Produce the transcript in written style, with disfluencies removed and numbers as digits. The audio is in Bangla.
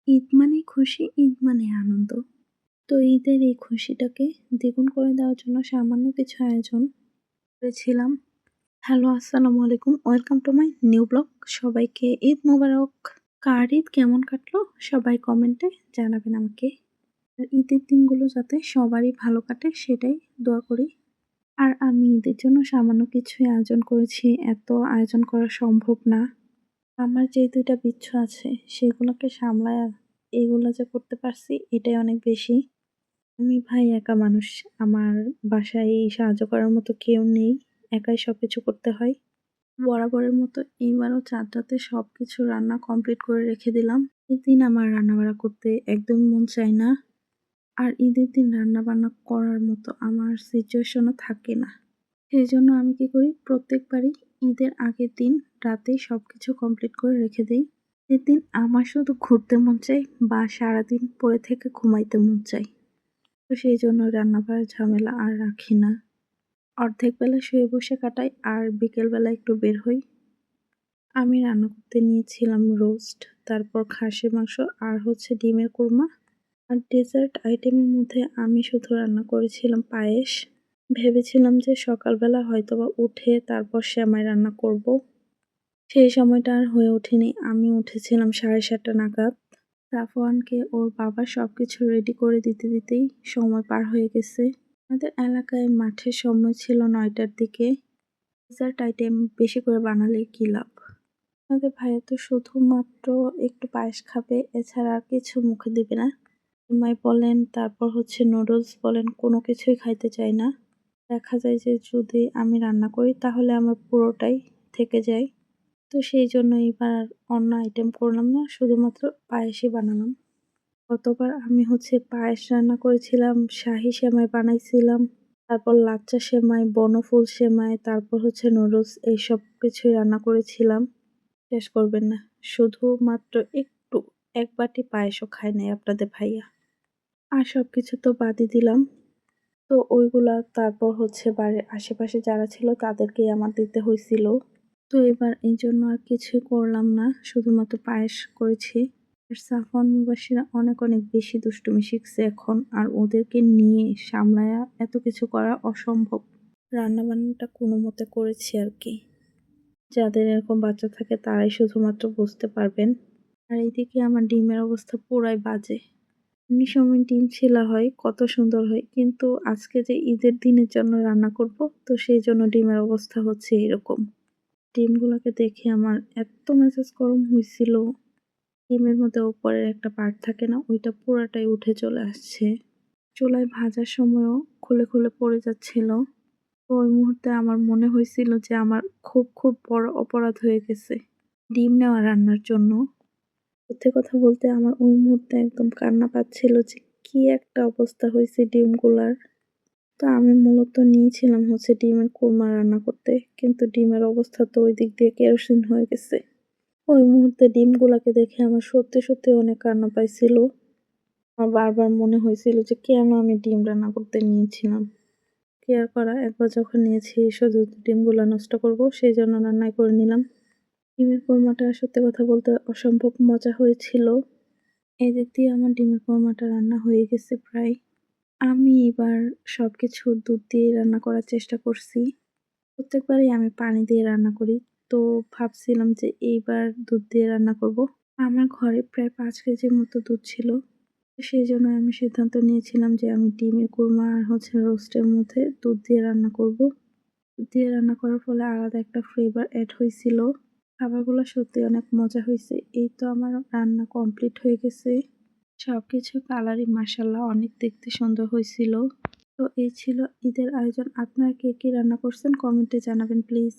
ঈদ মানেই খুশি, ঈদ মানে আনন্দ। তো ঈদের এই খুশিটাকে দ্বিগুণ করে দেওয়ার জন্য সামান্য কিছু আয়োজন করেছিলাম। হ্যালো, আসসালামু আলাইকুম। Welcome to my new blog. সবাইকে ঈদ মোবারক। কার ঈদ কেমন কাটলো সবাই কমেন্টে জানাবেন আমাকে। আর ঈদের দিনগুলো যাতে সবারই ভালো কাটে সেটাই দোয়া করি। আর আমি ঈদের জন্য সামান্য কিছুই আয়োজন করেছি। এত আয়োজন করা সম্ভব না। আমার যে ২ টা বিচ্ছু আছে সেগুলোকে সামলায়া এগুলা যে করতে পারছি এটাই অনেক বেশি। আমি ভাই একা মানুষ। আমার বাসায় এই সাহায্য করার মতো কেউ নেই। একাই সবকিছু করতে হয়। বরাবরের মতো এইবারও চাঁদ রাতে সবকিছু রান্না কমপ্লিট করে রেখে দিলাম। ঈদের দিন আমার রান্নাবাড়া করতে একদমই মন চায় না। আর ঈদের দিন রান্নাবান্না করার মতো আমার সিচুয়েশনও থাকে না। সেজন্য আমি কি করি প্রত্যেকবারই ঈদের আগের দিন রাতেই সবকিছু কমপ্লিট করে রেখে দেই। ঈদের দিন আমার শুধু ঘুরতে মন চায় বা সারাদিন পড়ে থেকে ঘুমাইতে মন চায়। তো সেই জন্য রান্নাবাড়ার ঝামেলা আর রাখি না। অর্ধেক বেলা শুয়ে বসে কাটাই আর বিকেলবেলা একটু বের হই। আমি রান্না করতে নিয়েছিলাম রোস্ট, তারপর খাসির মাংস আর হচ্ছে ডিমের কোরমা। আর ডেজার্ট আইটেমের মধ্যে আমি শুধু রান্না করেছিলাম পায়েস। ভেবেছিলাম যে সকালবেলা হয়তোবা উঠে তারপর সেমাই রান্না করব। সেই সময়টা আর হয়ে ওঠেনি। আমি উঠেছিলাম 7:30 নাগাদ। সাফওয়ানকে ওর বাবা সবকিছু রেডি করে দিতে দিতেই সময় পার হয়ে গেছে। আমাদের এলাকায় মাঠের সময় ছিল 9টার দিকে। ডেজার্ট আইটেম বেশি করে বানালে কি লাভ? আমাদের ভাইয়া তো শুধুমাত্র একটু পায়েস খাবে, এছাড়া আর কিছু মুখে দিবে না। সেমাই বলেন, তারপর হচ্ছে নুডলস বলেন, কোনো কিছুই খাইতে চায় না। দেখা যায় যে যদি আমি রান্না করি তাহলে আমার পুরোটাই থেকে যায়। তো সেই জন্য এইবার আর অন্য আইটেম করলাম না, শুধুমাত্র পায়েসই বানালাম। গতবার আমি হচ্ছে পায়েস রান্না করেছিলাম, শাহী সেমাই বানাইছিলাম, তারপর লাচ্চা সেমাই, বনফুল সেমাই, তারপর হচ্ছে নুডলস এইসব কিছুই রান্না করেছিলাম। শেষ করবেন না। শুধুমাত্র একটু ১ বাটি পায়েসও খায় নাই আপনাদের ভাইয়া। আর সবকিছু তো বাদই দিলাম। তো ওইগুলা তারপর হচ্ছে বাড়ির আশেপাশে যারা ছিল তাদেরকেই আমার দিতে হইছিল। তো এবার এইজন্য আর কিছুই করলাম না। শুধুমাত্র পায়েস করেছি। আর সাফওয়ান মুবাশিরা অনেক অনেক বেশি দুষ্টুমি শিখছে এখন। আর ওদেরকে নিয়ে সামলায়া এত কিছু করা অসম্ভব। রান্নাবান্নাটা কোনোমতে করেছি আরকি। যাদের এরকম বাচ্চা থাকে তারাই শুধুমাত্র বুঝতে পারবেন। আর এইদিকে আমার ডিমের অবস্থা পুরাই বাজে। এমনি সময় ডিম ছেলা হয়, কত সুন্দর হয়। কিন্তু আজকে যে ঈদের দিনের জন্য রান্না করব, তো সেই জন্য ডিমের অবস্থা হচ্ছে এরকম। ডিমগুলাকে দেখে আমার এত্ত মেজাজ গরম হইছিল। ডিমের মধ্যে উপরের একটা পার্ট থাকে না, ওইটা পুরাটাই উঠে চলে আসছে। চুলায় ভাজার সময়ও খুলে, খুলে পড়ে যাচ্ছিল। তো ওই মুহূর্তে আমার মনে হয়েছিল যে আমার খুব, খুব বড় অপরাধ হয়ে গেছে ডিম নেওয়া রান্নার জন্য। সত্যি কথা বলতে আমার ওই মুহূর্তে একদম কান্না পাচ্ছিল যে কি একটা অবস্থা হয়েছে ডিমগুলার। তো আমি মূলত নিয়েছিলাম হচ্ছে ডিমের কোরমা রান্না করতে, কিন্তু ডিমের অবস্থা তো ওই দিক দিয়ে কেরোসিন হয়ে গেছে। ওই মুহূর্তে ডিমগুলাকে দেখে আমার সত্যি, সত্যি অনেক কান্না পাইছিল। আমার বারবার মনে হয়েছিল যে কেন আমি ডিম রান্না করতে নিয়েছিলাম। কি আর করা, একবার যখন নিয়েছি শুধু ডিমগুলা নষ্ট করব সেই জন্য রান্নাই করে নিলাম। ডিমের কোরমাটা সত্যি কথা বলতে অসম্ভব মজা হয়েছিল। এদিক দিয়ে আমার ডিমের কোরমাটা রান্না হয়ে গেছে প্রায়। আমি এবার সবকিছু দুধ দিয়ে রান্না করার চেষ্টা করছি। প্রত্যেকবারই আমি পানি দিয়ে রান্না করি। তো ভাবছিলাম যে এইবার দুধ দিয়ে রান্না করব। আমার ঘরে প্রায় ৫ কেজির মতো দুধ ছিল। সেজন্য আমি সিদ্ধান্ত নিয়েছিলাম যে আমি ডিমের কোরমা আর হচ্ছে রোস্টের মধ্যে দুধ দিয়ে রান্না করব। দুধ দিয়ে রান্না করার ফলে আলাদা একটা ফ্লেভার এড হইছিল। খাবারগুলো সত্যি অনেক মজা হইছে। এই তো আমার রান্না কমপ্লিট হয়ে গেছে। সবকিছু কালারই মাশাআল্লাহ অনেক দেখতে সুন্দর হয়েছিল। তো এই ছিল ঈদের আয়োজন। আপনারা কে, কে রান্না করছেন কমেন্টে জানাবেন প্লিজ।